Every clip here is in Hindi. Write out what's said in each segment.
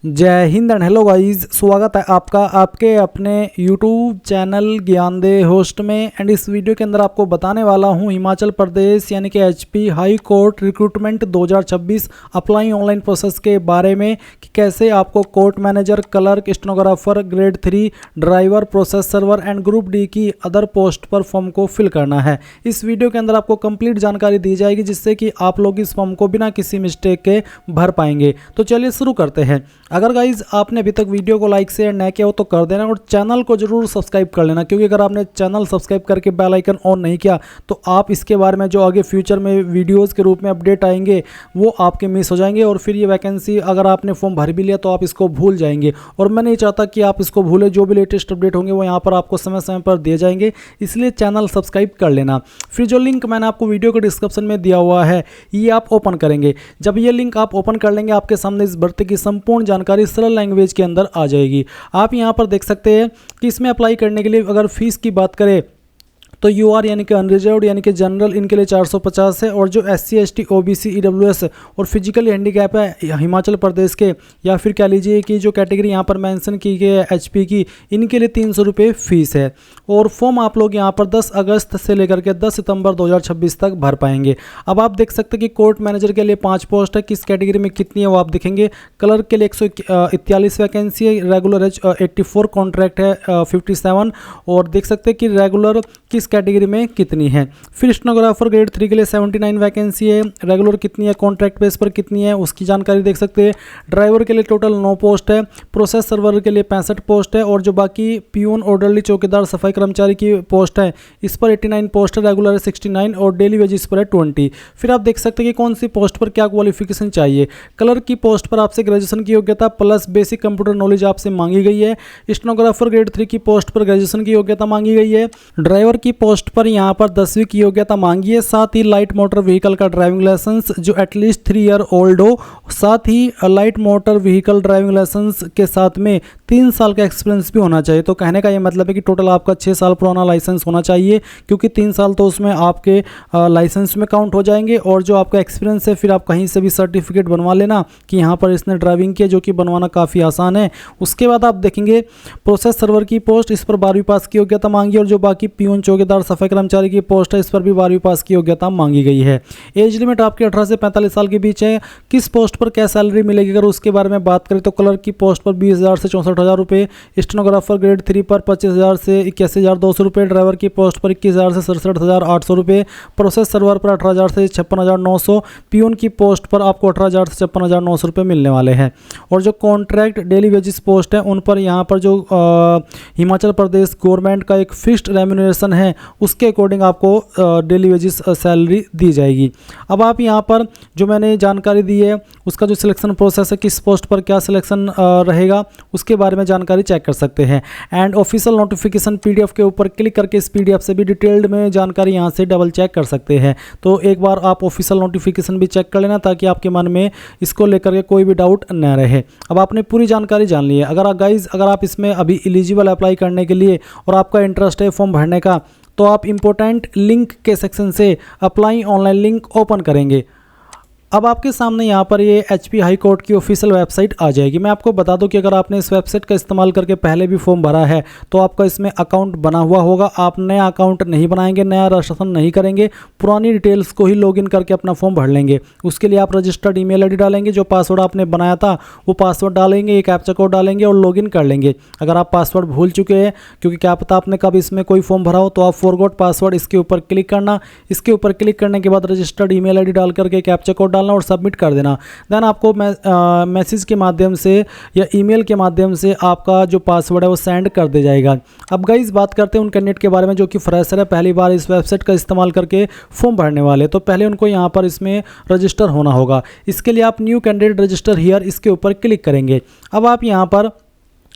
जय हिंद एंड हेलो गाइस, स्वागत है आपका आपके अपने यूट्यूब चैनल ज्ञान दे होस्ट में। एंड इस वीडियो के अंदर आपको बताने वाला हूं हिमाचल प्रदेश यानी कि HP high court recruitment 2026 apply online process के बारे में कि कैसे आपको court manager, clerk, stenographer, grade 3 driver, process server and group D की अदर पोस्ट पर फॉर्म को फिल करना है। इस वीडियो के अंदर आपको कंप्लीट जानकारी दी जाएगी जिससे कि आप लोग इस फॉर्म को बिना किसी मिस्टेक के भर पाएंगे। तो चलिए शुरू करते हैं। अगर गाइज आपने अभी तक वीडियो को लाइक शेयर न किया हो तो कर देना और चैनल को जरूर सब्सक्राइब कर लेना, क्योंकि अगर आपने चैनल सब्सक्राइब करके बेल आइकन ऑन नहीं किया तो आप इसके बारे में जो आगे फ्यूचर में वीडियोस के रूप में अपडेट आएंगे वो आपके मिस हो जाएंगे। और फिर ये वैकेंसी अगर आपने फॉर्म भर भी लिया तो आप इसको भूल जाएंगे, और मैं नहीं चाहता कि आप इसको भूलें। जो भी लेटेस्ट अपडेट होंगे वो यहाँ पर आपको समय समय पर दिए जाएंगे, इसलिए चैनल सब्सक्राइब कर लेना। फिर जो लिंक मैंने आपको वीडियो के डिस्क्रिप्शन में दिया हुआ है ये आप ओपन करेंगे। जब ये लिंक आप ओपन कर लेंगे आपके सामने इस भर्ती की संपूर्ण जानकारी सरल लैंग्वेज के अंदर आ जाएगी। आप यहां पर देख सकते हैं कि इसमें अप्लाई करने के लिए अगर फीस की बात करें तो यूआर यानी कि अनरिजर्व्ड यानी कि जनरल इनके लिए 450 है, और जो SC ST OBC EWS और फिजिकली हैंडीकैप है हिमाचल प्रदेश के, या फिर कह लीजिए कि जो कैटेगरी यहाँ पर मेंशन की गई है HP की, इनके लिए 300 रुपये फीस है। और फॉर्म आप लोग यहाँ पर 10 अगस्त से लेकर के 10 सितंबर 2026 तक भर पाएंगे। अब आप देख सकते हैं कि कोर्ट मैनेजर के लिए 5 पोस्ट है, किस कैटेगरी में कितनी है वो आप देखेंगे। क्लर्क के लिए 141 वैकेंसी है, रेगुलर है 84, कॉन्ट्रैक्ट है 57, और देख सकते हैं कि रेगुलर किस कैटेगरी में कितनी है। फिर स्टेनोग्राफर ग्रेड 3 के लिए 79 वैकेंसी है, रेगुलर कितनी है, कॉन्ट्रैक्ट बेस पर कितनी है उसकी जानकारी देख सकते हैं। ड्राइवर के लिए टोटल 9 पोस्ट है, प्रोसेस सर्वर के लिए 65 पोस्ट है, और जो बाकी पियून, ऑर्डरली, चौकीदार, सफाई कर्मचारी की पोस्ट है इस पर 89 पोस्ट है, रेगुलर है 69 और डेली वेज इस पर है 20। फिर आप देख सकते हैं कि कौन सी पोस्ट पर क्या क्वालिफिकेशन चाहिए। क्लर्क की पोस्ट पर आपसे ग्रेजुएशन की योग्यता प्लस बेसिक कंप्यूटर नॉलेज आपसे मांगी गई है। स्टेनोग्राफर ग्रेड 3 की पोस्ट पर ग्रेजुएशन की योग्यता मांगी गई है। ड्राइवर की पोस्ट पर यहां पर 10वीं की योग्यता मांगी है, साथ ही लाइट मोटर व्हीकल का ड्राइविंग लाइसेंस जो एटलीस्ट 3 ईयर ओल्ड हो, साथ ही light motor vehicle driving licence के साथ में 3 साल का एक्सपीरियंस भी होना चाहिए। तो कहने का ये मतलब है कि टोटल आपका 6 साल पुराना लाइसेंस होना चाहिए, क्योंकि 3 साल तो उसमें आपके लाइसेंस में काउंट हो जाएंगे। और जो आपका एक्सपीरियंस है फिर आप कहीं से भी सर्टिफिकेट बनवा लेना कि यहाँ पर इसने ड्राइविंग किया, जो कि बनवाना काफ़ी आसान है। उसके बाद आप देखेंगे प्रोसेस सर्वर की पोस्ट, इस पर 12वीं पास की योग्यता मांगी, और जो बाकी पियून, चौकीदार, सफाई कर्मचारी की पोस्ट है इस पर भी 12वीं पास की योग्यता मांगी गई है। एज लिमिट आपके 18 से 45 साल के बीच है। किस पोस्ट पर क्या सैलरी मिलेगी अगर उसके बारे में बात करें तो क्लर्क की पोस्ट पर 20,000 से 64,000 रुपये, स्टेनोग्राफर ग्रेड 3 पर 25,000 से 81,200 रुपये, ड्राइवर की पोस्ट पर 21,000 से 67,800 रुपये, प्रोसेस सर्वर पर 18,000 से 56,900, पियून की पोस्ट पर आपको 18,000 से 56,900 रुपये मिलने वाले हैं। और जो कॉन्ट्रैक्ट डेली वेजिस पोस्ट है उन पर यहाँ पर जो हिमाचल प्रदेश गवर्नमेंट का एक फिक्स्ड रेम्यूनरेशन है उसके अकॉर्डिंग आपको डेली वेजिस सैलरी दी जाएगी। अब आप यहाँ पर जो मैंने जानकारी दी है उसका जो सिलेक्शन प्रोसेस है, किस पोस्ट पर क्या सिलेक्शन रहेगा उसके बारे में जानकारी चेक कर सकते हैं। एंड ऑफिशियल नोटिफिकेशन PDF के ऊपर क्लिक करके इस PDF से भी डिटेल्ड में जानकारी यहाँ से डबल चेक कर सकते हैं। तो एक बार आप ऑफिशियल नोटिफिकेशन भी चेक कर लेना ताकि आपके मन में इसको लेकर के कोई भी डाउट न रहे। अब आपने पूरी जानकारी जान ली है। अगर आप इसमें अभी एलिजिबल अप्लाई करने के लिए और आपका इंटरेस्ट है फॉर्म भरने का, तो आप इंपॉर्टेंट लिंक के सेक्शन से अप्लाई ऑनलाइन लिंक ओपन करेंगे। अब आपके सामने यहाँ पर ये HP हाई कोर्ट की ऑफिशियल वेबसाइट आ जाएगी। मैं आपको बता दूं कि अगर आपने इस वेबसाइट का इस्तेमाल करके पहले भी फॉर्म भरा है तो आपका इसमें अकाउंट बना हुआ होगा। आप नया अकाउंट नहीं बनाएंगे, नया रजिस्ट्रेशन नहीं करेंगे, पुरानी डिटेल्स को ही लॉगिन करके अपना फॉर्म भर लेंगे। उसके लिए आप रजिस्टर्ड ईमेल ID डालेंगे, जो पासवर्ड आपने बनाया था वो पासवर्ड डालेंगे, एक कैप्चा कोड डालेंगे और लॉगिन कर लेंगे। अगर आप पासवर्ड भूल चुके हैं, क्योंकि क्या पता आपने कब इसमें कोई फॉर्म भरा हो, तो आप फॉरगॉट पासवर्ड इसके ऊपर क्लिक करना। इसके ऊपर क्लिक करने के बाद रजिस्टर्ड ईमेल ID डाल करके कैप्चा कोड डालना और सबमिट कर देना। देन आपको मैसेज के माध्यम से या ईमेल के माध्यम से आपका जो पासवर्ड है वो सेंड कर दिया जाएगा। अब गाइस बात करते हैं उन कैंडिडेट के बारे में जो कि फ्रेशर है, पहली बार इस वेबसाइट का इस्तेमाल करके फॉर्म भरने वाले। तो पहले उनको यहाँ पर इसमें रजिस्टर होना होगा। इसके लिए आप न्यू कैंडिडेट रजिस्टर हियर इसके ऊपर क्लिक करेंगे। अब आप यहाँ पर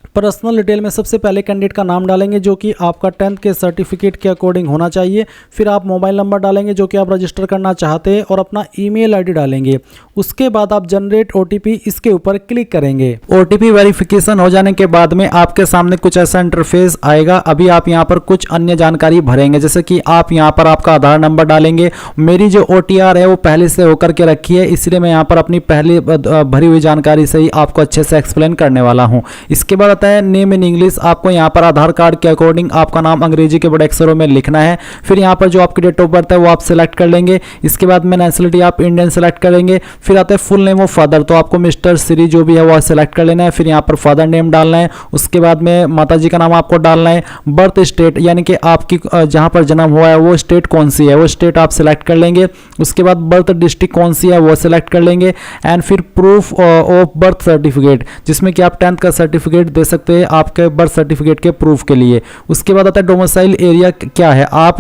पर्सनल डिटेल में सबसे पहले कैंडिडेट का नाम डालेंगे जो कि आपका 10th के सर्टिफिकेट के अकॉर्डिंग होना चाहिए। फिर आप मोबाइल नंबर डालेंगे जो कि आप रजिस्टर करना चाहते हैं और अपना ईमेल आईडी डालेंगे। उसके बाद आप जनरेट ओटीपी इसके ऊपर क्लिक करेंगे। ओटीपी वेरिफिकेशन हो जाने के बाद में आपके सामने कुछ ऐसा इंटरफेस आएगा। अभी आप यहाँ पर कुछ अन्य जानकारी भरेंगे, जैसे कि आप यहाँ पर आपका आधार नंबर डालेंगे। मेरी जो OTR है वो पहले से होकर के रखी है, इसलिए मैं यहाँ पर अपनी पहले भरी हुई जानकारी से ही आपको अच्छे से एक्सप्लेन करने वाला हूँ। इसके बाद आता है नेम इन इंग्लिश। आपको यहाँ पर आधार कार्ड के अकॉर्डिंग आपका नाम अंग्रेजी के बड़े अक्षरों में लिखना है। फिर यहाँ पर जो आपकी डेट ऑफ बर्थ है वो आप सिलेक्ट कर लेंगे। इसके बाद में नेशनलिटी आप इंडियन सेलेक्ट करेंगे। फिर आता है फुल नेम ऑफ फादर, तो आपको मिस्टर श्री जो भी है वो सिलेक्ट कर लेना है। फिर यहाँ पर फादर नेम डालना है। उसके बाद में माता जी का नाम आपको डालना है। बर्थ स्टेट यानी कि आपकी जहाँ पर जन्म हुआ है वो स्टेट कौन सी है वो स्टेट आप सिलेक्ट कर लेंगे। उसके बाद बर्थ डिस्ट्रिक्ट कौन सी है वो सिलेक्ट कर लेंगे। एंड फिर प्रूफ ऑफ बर्थ सर्टिफिकेट, जिसमें कि आप 10th का सर्टिफिकेट दे सकते हैं आपके बर्थ सर्टिफिकेट के प्रूफ के लिए। उसके बाद आता है डोमिसाइल एरिया क्या है, आप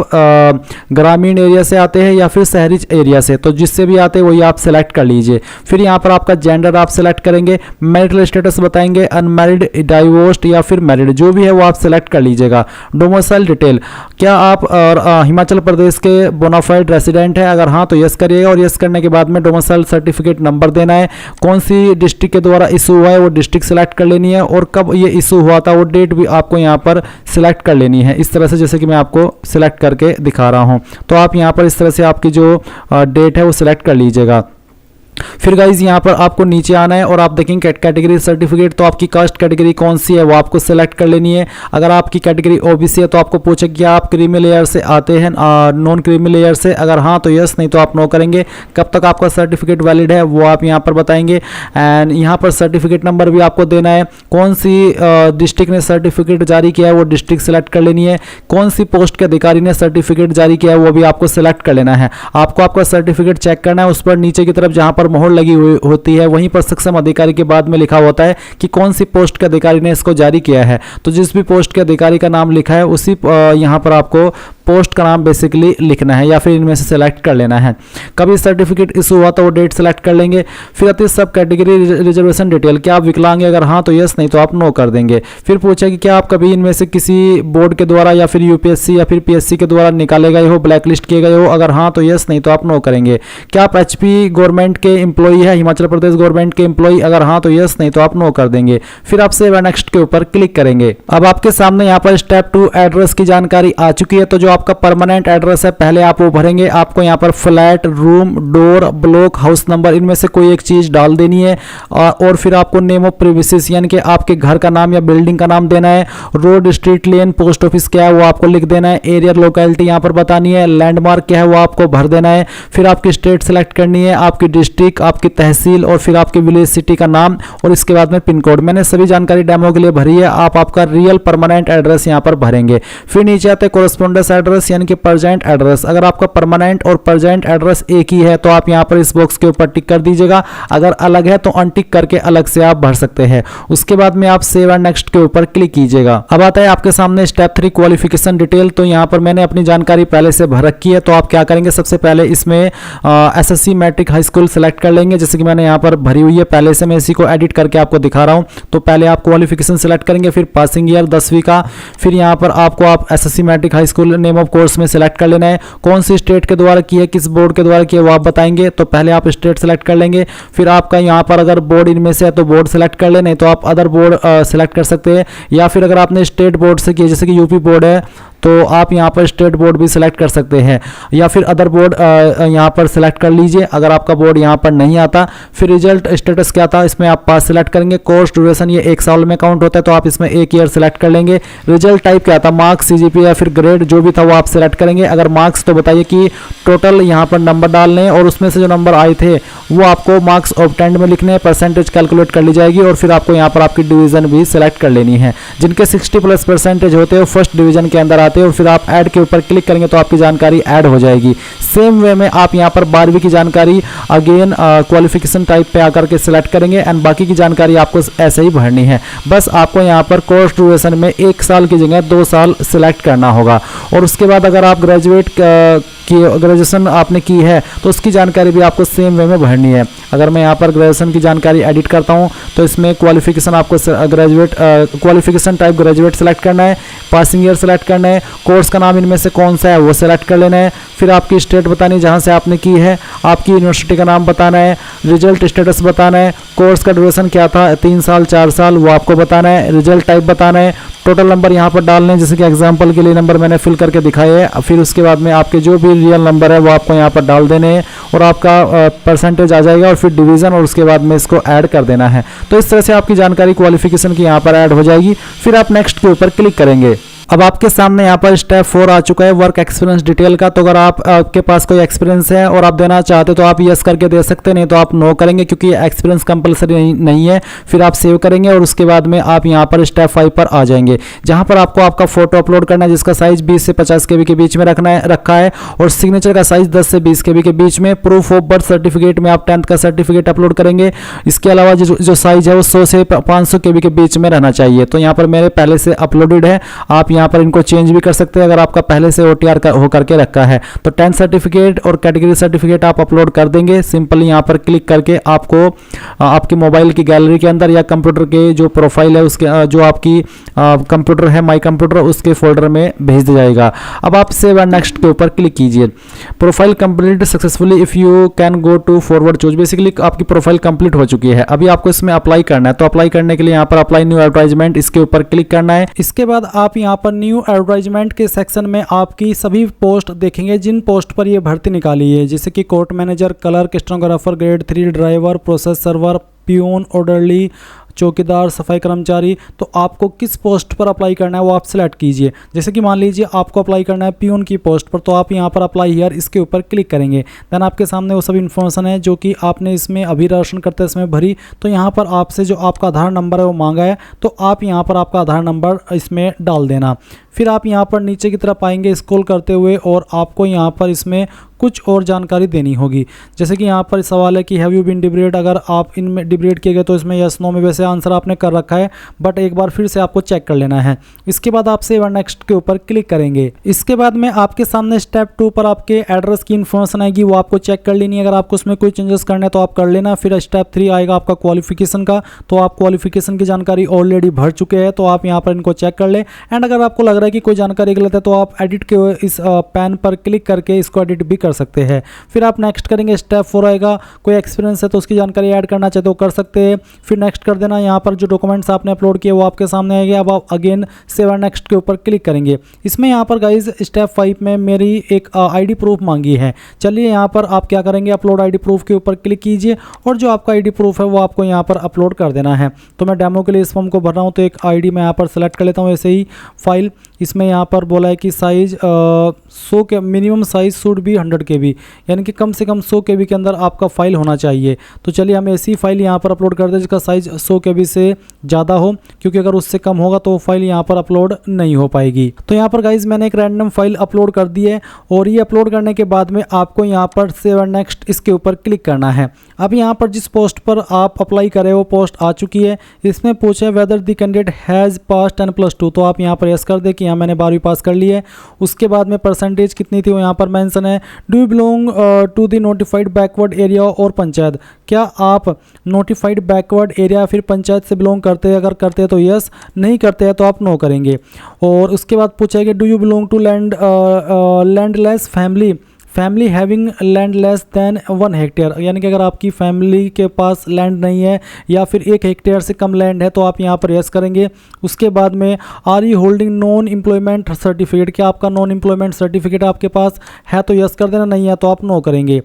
ग्रामीण एरिया से आते हैं या फिर शहरी एरिया से, तो जिससे भी आते हैं वही आप सिलेक्ट कर लीजिए। फिर यहाँ पर आपका जेंडर आप सिलेक्ट करेंगे। मैरिटल स्टेटस बताएंगे, अनमैरिड, डाइवोर्स्ड या फिर मैरिड, जो भी है वो आप सिलेक्ट कर लीजिएगा। डोमिसाइल डिटेल, क्या आप हिमाचल प्रदेश के बोनाफाइड रेसिडेंट है, अगर हाँ तो यस करिएगा और यस करने के बाद में डोमिसाइल सर्टिफिकेट नंबर देना है। कौन सी डिस्ट्रिक्ट के द्वारा इशू हुआ है वो डिस्ट्रिक्ट सिलेक्ट कर लेनी है और कब ये इशू हुआ था वो डेट भी आपको यहाँ पर सिलेक्ट कर लेनी है। इस तरह से जैसे कि मैं आपको सिलेक्ट करके दिखा रहा हूँ, तो आप यहाँ पर इस तरह से आपकी जो डेट है वो सिलेक्ट कर लीजिएगा। फिर गाइज यहाँ पर आपको नीचे आना है और आप देखेंगे कैटेगरी सर्टिफिकेट, तो आपकी कास्ट कैटेगरी कौन सी है वो आपको सेलेक्ट कर लेनी है। अगर आपकी कैटेगरी ओबीसी है तो आपको पूछे कि आप क्रीमी लेयर से आते हैं नॉन क्रीमी लेयर से, अगर हाँ तो यस, नहीं तो आप नो करेंगे। कब तक आपका सर्टिफिकेट वैलिड है वो आप यहाँ पर बताएंगे। एंड यहाँ पर सर्टिफिकेट नंबर भी आपको देना है। कौन सी डिस्ट्रिक्ट ने सर्टिफिकेट जारी किया है वो डिस्ट्रिक्ट सेलेक्ट कर लेनी है। कौन सी पोस्ट के अधिकारी ने सर्टिफिकेट जारी किया है वो भी आपको सेलेक्ट कर लेना है। आपको आपका सर्टिफिकेट चेक करना है, उस पर नीचे की तरफ जहाँ पर मोहर लगी हुई होती है वहीं पर सक्षम अधिकारी के बाद में लिखा होता है कि कौन सी पोस्ट के अधिकारी ने इसको जारी किया है। तो जिस भी पोस्ट के अधिकारी का नाम लिखा है उसी यहाँ पर आपको पोस्ट का नाम बेसिकली लिखना है या फिर इनमें से सेलेक्ट कर लेना है। कभी सर्टिफिकेट इशू हुआ तो वो डेट सेलेक्ट कर लेंगे। फिर आती है सब कैटेगरी रिजर्वेशन डिटेल, क्या आप विकलांग अगर हाँ तो यस, नहीं तो आप नो कर देंगे। फिर पूछा कि क्या आप कभी इनमें से किसी बोर्ड के द्वारा या फिर यूपीएससी या फिर पीएससी के द्वारा निकाले गए हो, ब्लैक लिस्ट किए गए हो, अगर हाँ तो यस, नहीं तो आप नो करेंगे। क्या आप एचपी गवर्नमेंट के एम्प्लॉई है, हिमाचल प्रदेश गवर्नमेंट के एम्प्लॉई, अगर हाँ तो यस, नहीं तो आप नो कर देंगे। फिर आप सेव एंड नेक्स्ट के ऊपर क्लिक करेंगे। अब आपके सामने यहाँ पर स्टेप 2 एड्रेस की जानकारी आ चुकी है। तो जो आपका परमानेंट एड्रेस है पहले आप वो भरेंगे। आपको यहाँ पर flat, room, door, block, house number, इनमें से कोई एक चीज डाल देनी है। और फिर आपको नेम ऑफ प्रीमिसेस यानी कि आपके घर का नाम या बिल्डिंग का नाम देना है। रोड, स्ट्रीट, लेन, पोस्ट ऑफिस क्या है वो आपको लिख देना है। एरिया लोकेलिटी यहाँ पर बतानी है। लैंडमार्क क्या है वो आपको भर देना है। फिर आपकी स्टेट सेलेक्ट करनी है, आपकी डिस्ट्रिक्ट, आपकी तहसील और फिर आपके विलेज सिटी का नाम और इसके बाद में पिन कोड। मैंने सभी जानकारी डेमो के लिए भरी है। आप आपका रियल परमानेंट एड्रेस यहाँ पर भरेंगे। फिर नीचे आते हैं कोरेस्पोंडेंस एड्रेस यानी कि प्रेजेंट एड्रेस। अगर आपका परमानेंट और प्रेजेंट एड्रेस एक ही है तो आप यहाँ पर इस बॉक्स के ऊपर टिक कर दीजिएगा। अगर अलग है तो अनटिक करके अलग से आप भर सकते हैं। उसके बाद में आप सेव एंड नेक्स्ट के ऊपर क्लिक कीजिएगा। अब आता है आपके सामने स्टेप 3 क्वालिफिकेशन डिटेल। तो यहाँ पर मैंने अपनी जानकारी पहले से भर रखी है। तो आप क्या करेंगे, सबसे पहले इसमें SSC matric high school select कर लेंगे, जैसे कि मैंने यहाँ पर भरी हुई है पहले से। मैं इसी को एडिट करके आपको दिखा रहा हूँ। तो पहले आप क्वालिफिकेशन सेलेक्ट करेंगे, फिर पासिंग ईयर 10वीं का, फिर यहाँ पर आपको आप SSC matric high school name of course में सेलेक्ट कर लेना है। कौन सी स्टेट के द्वारा की है, किस बोर्ड के द्वारा की है वो आप बताएंगे। तो पहले आप स्टेट सेलेक्ट कर लेंगे। फिर आपका यहाँ पर अगर बोर्ड इनमें से है तो बोर्ड सेलेक्ट कर ले, नहीं तो आप अदर बोर्ड सेलेक्ट कर सकते हैं। या फिर अगर आपने स्टेट बोर्ड से किया जैसे कि यूपी बोर्ड है तो आप यहाँ पर स्टेट बोर्ड भी सिलेक्ट कर सकते हैं, या फिर अदर बोर्ड यहाँ पर सिलेक्ट कर लीजिए अगर आपका बोर्ड यहाँ पर नहीं आता। फिर रिजल्ट स्टेटस क्या था, इसमें आप पास सिलेक्ट करेंगे। कोर्स ड्यूरेशन ये 1 साल में काउंट होता है तो आप इसमें 1 ईयर सिलेक्ट कर लेंगे। रिजल्ट टाइप क्या था, मार्क्स, सीजीपी या फिर ग्रेड जो भी था वो आप सिलेक्ट करेंगे। अगर मार्क्स तो बताइए कि टोटल यहाँ पर नंबर डालने और उसमें से जो नंबर आए थे वो आपको मार्क्स ऑब्टेंड में लिखने, परसेंटेज कैलकुलेट कर ली जाएगी और फिर आपको यहाँ पर आपकी डिवीजन भी सिलेक्ट कर लेनी है। जिनके 60+ परसेंटेज होते हैं वो फर्स्ट डिवीजन के अंदर आते हैं और फिर आप ऐड के ऊपर क्लिक करेंगे तो आपकी जानकारी ऐड हो जाएगी। सेम वे में आप यहाँ पर 12वीं की जानकारी अगेन क्वालिफिकेशन टाइप पे आकर के सिलेक्ट करेंगे एंड बाकी की जानकारी आपको ऐसे ही भरनी है। बस आपको यहाँ पर कोर्स ड्यूरेशन में 1 साल की जगह 2 साल सिलेक्ट करना होगा। और उसके बाद अगर आप ग्रेजुएट ग्रेजुएशन आपने की है तो उसकी जानकारी भी आपको सेम वे में भरनी है। अगर मैं यहाँ पर ग्रेजुएशन की जानकारी एडिट करता हूँ तो इसमें क्वालिफिकेशन आपको graduate qualification type graduate select करना है, पासिंग ईयर सेलेक्ट करना है, कोर्स का नाम इनमें से कौन सा है वो सेलेक्ट कर लेना है, फिर आपकी स्टेट बतानी है जहाँ से आपने की है, आपकी यूनिवर्सिटी का नाम बताना है, रिजल्ट स्टेटस बताना है, कोर्स का ड्यूरेशन क्या था 3 साल 4 साल वो आपको बताना है, रिजल्ट टाइप बताना है, टोटल नंबर यहाँ पर डालने हैं, जैसे कि एग्जांपल के लिए नंबर मैंने फिल करके दिखाए है। फिर उसके बाद में आपके जो भी रियल नंबर है वो आपको यहाँ पर डाल देने हैं और आपका परसेंटेज आ जाएगा और फिर डिवीज़न और उसके बाद में इसको ऐड कर देना है। तो इस तरह से आपकी जानकारी क्वालिफिकेशन की यहाँ पर ऐड हो जाएगी। फिर आप नेक्स्ट के ऊपर क्लिक करेंगे। अब आपके सामने यहाँ पर स्टेप 4 आ चुका है वर्क एक्सपीरियंस डिटेल का। तो अगर आपके पास कोई एक्सपीरियंस है और आप देना चाहते हो तो आप यस करके दे सकते हैं, नहीं तो आप नो करेंगे क्योंकि एक्सपीरियंस कंपलसरी नहीं है। फिर आप सेव करेंगे और उसके बाद में आप यहाँ पर स्टेप 5 पर आ जाएंगे, जहाँ पर आपको आपका फोटो अपलोड करना है जिसका साइज 20 से 50 KB के बीच में रखा है और सिग्नेचर का साइज 10 से 20 KB के बीच में। प्रूफ ऑफ बर्थ सर्टिफिकेट में आप 10th का सर्टिफिकेट अपलोड करेंगे। इसके अलावा जो साइज है वो 100 से 500 KB के बीच में रहना चाहिए। तो यहाँ पर मेरे पहले से अपलोडेड है, आप यहाँ पर इनको चेंज भी कर सकते हैं अगर आपका पहले से OTR हो करके रखा है। तो 10 सर्टिफिकेट और कैटेगरी सर्टिफिकेट आप अपलोड कर देंगे। सिंपली यहाँ पर क्लिक करके आपको आपके मोबाइल की गैलरी के अंदर या कंप्यूटर के जो प्रोफाइल है उसके जो आपकी कंप्यूटर है माई कंप्यूटर उसके फोल्डर में भेज दिया जाएगा। अब आप सेव एंड नेक्स्ट के ऊपर क्लिक कीजिए। Profile complete successfully if you can go to forward choose. Basically आपकी प्रोफाइल कंप्लीट हो चुकी है। अभी आपको इसमें अप्लाई करना है। तो अप्लाई करने के लिए यहाँ पर अप्लाई न्यू एडवर्टाइजमेंट इसके ऊपर क्लिक करना है। इसके बाद आप यहाँ पर न्यू एडवर्टाइजमेंट के सेक्शन में आपकी सभी पोस्ट देखेंगे जिन पोस्ट पर ये भर्ती निकाली है, जैसे कि court manager, clerk, stenographer, grade 3 driver, process server, peon, orderly, चौकीदार, सफाई कर्मचारी। तो आपको किस पोस्ट पर अप्लाई करना है वो आप सिलेक्ट कीजिए। जैसे कि मान लीजिए आपको अप्लाई करना है पियून की पोस्ट पर, तो आप यहाँ पर अप्लाई हियर इसके ऊपर क्लिक करेंगे। देन आपके सामने वो सब इन्फॉर्मेशन है जो कि आपने इसमें अभिरक्षण करते इसमें भरी। तो यहाँ पर आपसे जो आपका आधार नंबर है वो मांगा है, तो आप यहाँ पर आपका आधार नंबर इसमें डाल देना। फिर आप यहाँ पर नीचे की तरफ आएंगे स्क्रॉल करते हुए और आपको यहाँ पर इसमें कुछ और जानकारी देनी होगी। जैसे कि यहाँ पर सवाल है कि हैव यू बीन डिब्रेड, अगर आप इनमें डिब्रेड किए गए तो इसमें यस नो में वैसे आंसर आपने कर रखा है, बट एक बार फिर से आपको चेक कर लेना है। इसके बाद आप सेव एंड नेक्स्ट के ऊपर क्लिक करेंगे। इसके बाद में आपके सामने स्टेप 2 पर आपके एड्रेस की इन्फॉर्मेशन आएगी, वो आपको चेक कर लेनी है। अगर आपको उसमें कोई चेंजेस करना है तो आप कर लेना। फिर स्टेप 3 आएगा आपका क्वालिफिकेशन का, तो आप क्वालिफिकेशन की जानकारी ऑलरेडी भर चुके हैं, तो आप यहाँ पर इनको चेक कर ले। एंड अगर आपको लग रहा है कि कोई जानकारी गलत है तो आप एडिट के इस पेन पर क्लिक करके इसको एडिट भी कर सकते हैं। फिर आप नेक्स्ट करेंगे। स्टेप 4 आएगा, कोई एक्सपीरियंस है तो उसकी जानकारी ऐड करना चाहते हो कर सकते हैं। फिर नेक्स्ट कर देना। यहाँ पर जो डॉक्यूमेंट्स आपने अपलोड किए वो आपके सामने आएंगे। अब आप अगेन सेव एंड नेक्स्ट के ऊपर क्लिक करेंगे। इसमें यहाँ पर गाइज स्टेप 5 में मेरी एक ID प्रूफ मांगी है। चलिए यहाँ पर आप क्या करेंगे, अपलोड ID प्रूफ के ऊपर क्लिक कीजिए और जो आपका ID प्रूफ है वो आपको यहाँ पर अपलोड कर देना है। तो मैं डेमो के लिए इस फॉर्म को भर रहा हूँ, तो एक ID मैं यहाँ पर सेलेक्ट कर लेता हूँ। ऐसे ही फाइल इसमें यहाँ पर बोला है कि साइज 100 के minimum size should be 100 KB, यानी कि कम से कम 100 KB के अंदर आपका फाइल होना चाहिए। तो चलिए हम ऐसी फाइल यहाँ पर अपलोड कर दें जिसका साइज 100 KB से ज़्यादा हो, क्योंकि अगर उससे कम होगा तो फाइल यहाँ पर अपलोड नहीं हो पाएगी। तो यहाँ पर गाइज मैंने एक रैंडम फाइल अपलोड कर दी है और ये अपलोड करने के बाद में आपको यहाँ पर सेव एंड नेक्स्ट इसके ऊपर क्लिक करना है। अब यहाँ पर जिस पोस्ट पर आप अप्लाई करें वो पोस्ट आ चुकी है। इसमें पूछे वेदर द कैंडिडेट हैज़ पास 10+2, तो आप यहाँ पर यस कर दे कि यहाँ मैंने 12वीं पास कर ली है। उसके बाद में परसेंटेज कितनी थी वो यहाँ पर मेंशन है। Do you belong to the notified backward area or panchayat, क्या आप नोटिफाइड बैकवर्ड एरिया फिर पंचायत से बिलोंग करते हैं, अगर करते हैं तो यस, नहीं करते हैं तो आप नो करेंगे। और उसके बाद पूछा है कि do you belong to landless family having land less than 1 hectare, यानी कि अगर आपकी फैमिली के पास लैंड नहीं है या फिर 1 हेक्टेयर से कम लैंड है तो आप यहाँ पर यस करेंगे। उसके बाद में are you holding non employment certificate, क्या आपका नॉन एम्प्लॉयमेंट सर्टिफिकेट आपके पास है तो यस कर देना, नहीं है तो आप नो करेंगे।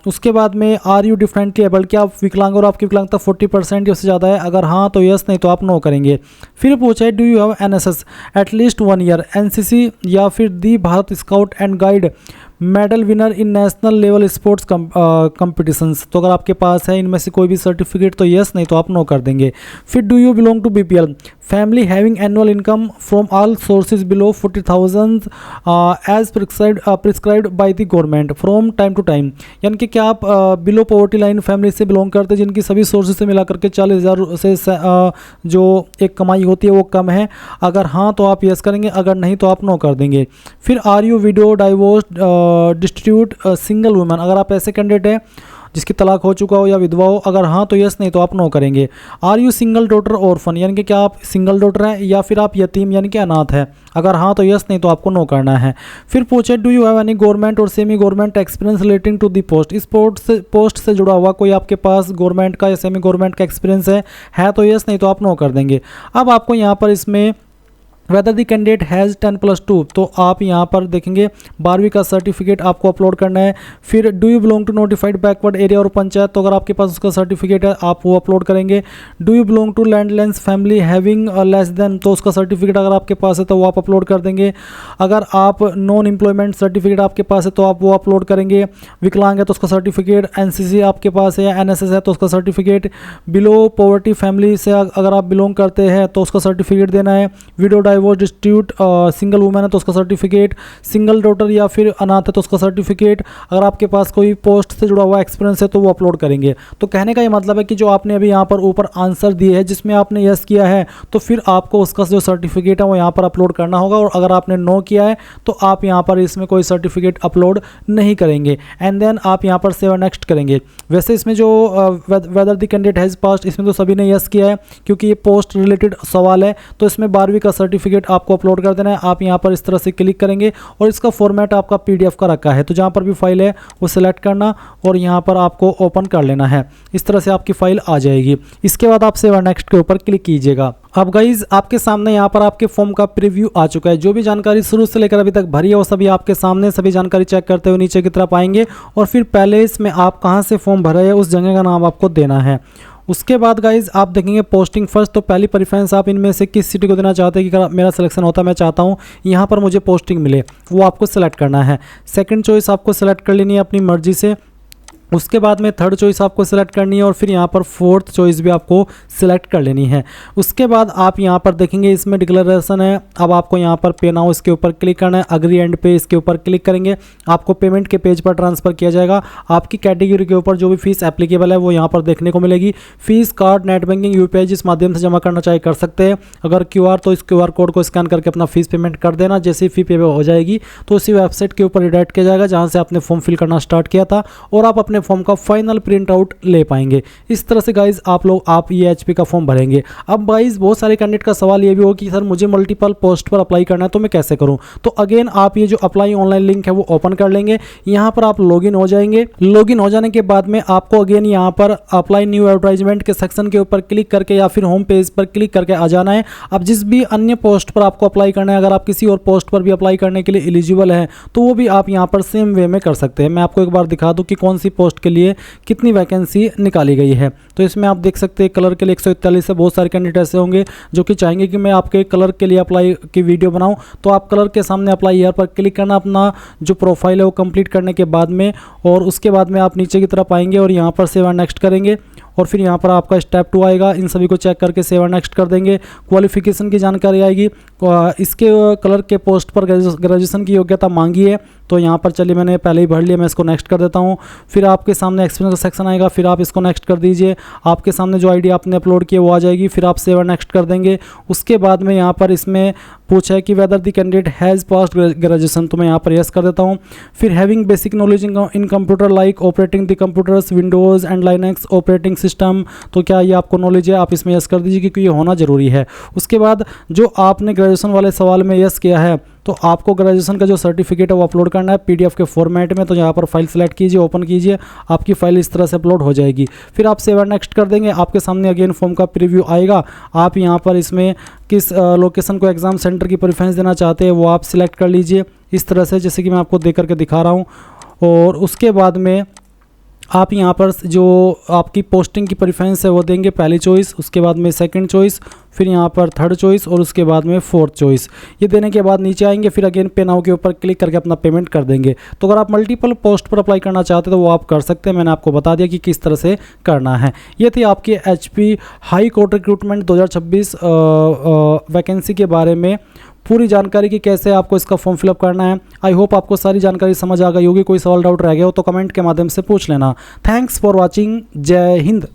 उसके बाद में आर यू डिफरेंटली एबल्ड, क्या आप विकलांग और आपकी विकलांगता 40% या उससे ज़्यादा है, अगर हाँ तो यस, नहीं तो आप नो करेंगे। फिर पूछा है do you have NSS at least 1 year, NCC या फिर the Bharat scout and guide medal winner in national level sports competitions, तो अगर आपके पास है इनमें से कोई भी सर्टिफिकेट तो यस, नहीं तो आप नो कर देंगे। फिर do you belong to BPL, family having annual income from all sources below 40,000 as prescribed by the government from time to time, यानी कि क्या आप बिलो पॉवर्टी लाइन फैमिली से बिलोंग करते हैं जिनकी सभी सोर्सेज से मिला करके 40,000 से जो एक कमाई होती है वो कम है? अगर हाँ तो आप यस करेंगे, अगर नहीं तो आप नो कर देंगे। फिर are you widow, divorce, destitute, single women, अगर आप ऐसे कैंडिडेट हैं जिसकी तलाक हो चुका हो या विधवा हो, अगर हाँ तो यस, नहीं तो आप नो करेंगे। Are you single daughter orphan, यानी कि क्या आप सिंगल डॉटर हैं या फिर आप यतीम यानी कि अनाथ है? अगर हाँ तो यस, नहीं तो आपको नो करना है। फिर पूछे do you have any government और semi government experience relating to the post, इस पोस्ट से जुड़ा हुआ कोई आपके पास गवर्नमेंट का या सेमी गवर्नमेंट का एक्सपीरियंस है तो यस, नहीं तो आप नो कर देंगे। अब आपको यहाँ पर इसमें वेदर दी कैंडिडेट हैज़ 10+2, तो आप यहाँ पर देखेंगे 12वीं का सर्टिफिकेट आपको अपलोड करना है। फिर do you belong to notified backward area or panchayat, तो अगर आपके पास उसका सर्टिफिकेट है आप वो अपलोड करेंगे। Do you belong to landless family having less than, तो उसका सर्टिफिकेट अगर आपके पास है तो वो आप अपलोड कर देंगे। अगर आप नॉन एम्प्लॉयमेंट सर्टिफिकेट आपके पास है तो आप वो अपलोड करेंगे। विकलांग है तो उसका सर्टिफिकेट, एनसीसी आपके पास है या एनएसएस है तो उसका सर्टिफिकेट। बिलो पॉवर्टी फैमिली से अगर आप बिलोंग करते हैं तो उसका सर्टिफिकेट देना है। Window, divorce, destitute, single women है तो उसका सर्टिफिकेट। सिंगल डॉटर या फिर अनाथ है तो उसका सर्टिफिकेट। अगर आपके पास कोई पोस्ट से जुड़ा हुआ एक्सपीरियंस है तो वो अपलोड करेंगे। तो कहने का ये मतलब है कि जो आपने अभी यहाँ पर ऊपर आंसर दिए है जिसमें आपने यस किया है तो फिर आपको उसका जो सर्टिफिकेट है वो यहाँ पर अपलोड करना होगा, और अगर आपने नो किया है तो आप यहाँ पर इसमें कोई सर्टिफिकेट अपलोड नहीं करेंगे। एंड देन आप यहाँ पर सेव नेक्स्ट करेंगे। वैसे इसमें जो whether the candidate has passed, इसमें तो सभी ने यस किया है क्योंकि ये पोस्ट रिलेटेड सवाल है, तो इसमें 12वीं का सर्टिफिकेट आपको अपलोड कर देना है। आप यहाँ पर इस तरह से क्लिक करेंगे और इसका फॉर्मेट आपका पीडीएफ का रखा है, तो जहाँ पर भी फाइल है वो सिलेक्ट करना और यहाँ पर आपको ओपन कर लेना है। इस तरह से आपकी फाइल आ जाएगी। इसके बाद आप सेव नेक्स्ट के ऊपर क्लिक कीजिएगा। अब गाइज आपके सामने यहाँ पर आपके फॉर्म का प्रीव्यू आ चुका है। जो भी जानकारी शुरू से लेकर अभी तक भरी है वो सभी आपके सामने, सभी जानकारी चेक करते हुए नीचे की तरफ आएंगे और फिर पहले इसमें आप कहाँ से फॉर्म भरे हैं उस जगह का नाम आपको देना है। उसके बाद गाइज आप देखेंगे पोस्टिंग फर्स्ट, तो पहली प्रेफरेंस आप इनमें से किस सिटी को देना चाहते हैं कि अगर मेरा सिलेक्शन होता मैं चाहता हूँ यहाँ पर मुझे पोस्टिंग मिले, वो आपको सेलेक्ट करना है। सेकंड चॉइस आपको सेलेक्ट कर लेनी है अपनी मर्जी से। उसके बाद में थर्ड चॉइस आपको सिलेक्ट करनी है और फिर यहाँ पर फोर्थ चॉइस भी आपको सिलेक्ट कर लेनी है। उसके बाद आप यहाँ पर देखेंगे इसमें डिक्लेरेशन है। अब आपको यहाँ पर पे नाउ इसके ऊपर क्लिक करना है। अग्री एंड पे इसके ऊपर क्लिक करेंगे, आपको पेमेंट के पेज पर ट्रांसफर किया जाएगा। आपकी कैटेगरी के ऊपर जो भी फीस एप्लीकेबल है वो यहाँ पर देखने को मिलेगी। Fees card, net banking, UPI जिस माध्यम से जमा करना चाहे कर सकते हैं। अगर क्यूआर तो इस क्यूआर कोड को स्कैन करके अपना फीस पेमेंट कर देना। जैसे ही फी पे हो जाएगी तो उसी वेबसाइट के ऊपर रिडायरेक्ट किया जाएगा जहाँ से आपने फॉर्म फिल करना स्टार्ट किया था और आप अपने फॉर्म का फाइनल प्रिंट आउट ले पाएंगे। इस तरह से गाइज आप ये एचपी का फॉर्म भरेंगे। अब गाइज बहुत सारे कैंडिडेट का सवाल ये भी हो कि सर मुझे मल्टीपल पोस्ट पर अप्लाई करना है तो मैं कैसे करूं? तो अगेन आप ये जो अप्लाई ऑनलाइन लिंक है वो ओपन कर लेंगे। यहाँ पर आप लॉगिन हो जाएंगे। लॉगिन हो जाने के बाद में आपको अगेन यहाँ पर अप्लाई न्यू एडवर्टाइजमेंट के सेक्शन के ऊपर क्लिक करके या फिर होम पेज पर क्लिक करके आ जाना है। अब जिस भी अन्य पोस्ट पर आपको अप्लाई करना है, अगर आप किसी और पोस्ट पर भी अप्लाई करने के लिए एलिजिबल है तो वो भी आप यहाँ पर सेम वे में कर सकते हैं। मैं आपको एक बार दिखा दूँ कि कौन सी पोस्ट के लिए कितनी वैकेंसी निकाली गई है। तो इसमें आप देख सकते हैं कलर के लिए 141 है। बहुत सारे कैंडिडेट ऐसे होंगे जो कि चाहेंगे कि मैं आपके कलर के लिए अप्लाई की वीडियो बनाऊं, तो आप कलर के सामने अप्लाई हियर पर क्लिक करना, अपना जो प्रोफाइल है वो कंप्लीट करने के बाद में, और उसके बाद में आप नीचे की तरफ आएंगे और यहाँ पर सेव एंड नेक्स्ट करेंगे और फिर यहाँ पर आपका स्टेप 2 आएगा। इन सभी को चेक करके सेव एंड नेक्स्ट कर देंगे। क्वालिफिकेशन की जानकारी आएगी। इसके कलर के पोस्ट पर ग्रेजुएशन की योग्यता मांगी है, तो यहाँ पर चलिए मैंने पहले ही भर लिया, मैं इसको नेक्स्ट कर देता हूँ। फिर आपके सामने एक्सपीरियंस का सेक्शन आएगा, फिर आप इसको नेक्स्ट कर दीजिए। आपके सामने जो आईडी आपने अपलोड की है वो आ जाएगी, फिर आप सेव एंड नेक्स्ट कर देंगे। उसके बाद में यहाँ पर इसमें पूछा है कि whether the candidate has passed graduation, तो मैं यहाँ पर यस कर देता हूँ। फिर having basic knowledge in computer like operating the computers, Windows and Linux operating system, तो क्या ये आपको नॉलेज है? आप इसमें यस कर दीजिए क्योंकि ये होना जरूरी है। उसके बाद जो आपने ग्रेजुएशन वाले सवाल में यस किया है तो आपको ग्रेजुएशन का जो सर्टिफिकेट है वो अपलोड करना है पीडीएफ के फॉर्मेट में। तो यहाँ पर फाइल सेलेक्ट कीजिए, ओपन कीजिए, आपकी फाइल इस तरह से अपलोड हो जाएगी। फिर आप सेव एंड नेक्स्ट कर देंगे। आपके सामने अगेन फॉर्म का प्रीव्यू आएगा। आप यहाँ पर इसमें किस लोकेशन को एग्जाम सेंटर की प्रेफरेंस देना चाहते हैं वो आप सिलेक्ट कर लीजिए इस तरह से, जैसे कि मैं आपको देख करके दिखा रहा हूँ। और उसके बाद में आप यहाँ पर जो आपकी पोस्टिंग की प्रेफरेंस है वो देंगे, पहली चॉइस, उसके बाद में सेकंड चॉइस, फिर यहाँ पर थर्ड चॉइस और उसके बाद में फोर्थ चॉइस। ये देने के बाद नीचे आएंगे, फिर अगेन पे नाउ के ऊपर क्लिक करके अपना पेमेंट कर देंगे। तो अगर आप मल्टीपल पोस्ट पर अप्लाई करना चाहते हैं तो वो आप कर सकते हैं। मैंने आपको बता दिया कि किस तरह से करना है। ये थी आपकी HP high court recruitment 2026 vacancy के बारे में पूरी जानकारी की कैसे आपको इसका फॉर्म फिलअप करना है। आई होप आपको सारी जानकारी समझ आ गई होगी। कोई सवाल डाउट रह गया हो तो कमेंट के माध्यम से पूछ लेना। Thanks for watching. जय हिंद।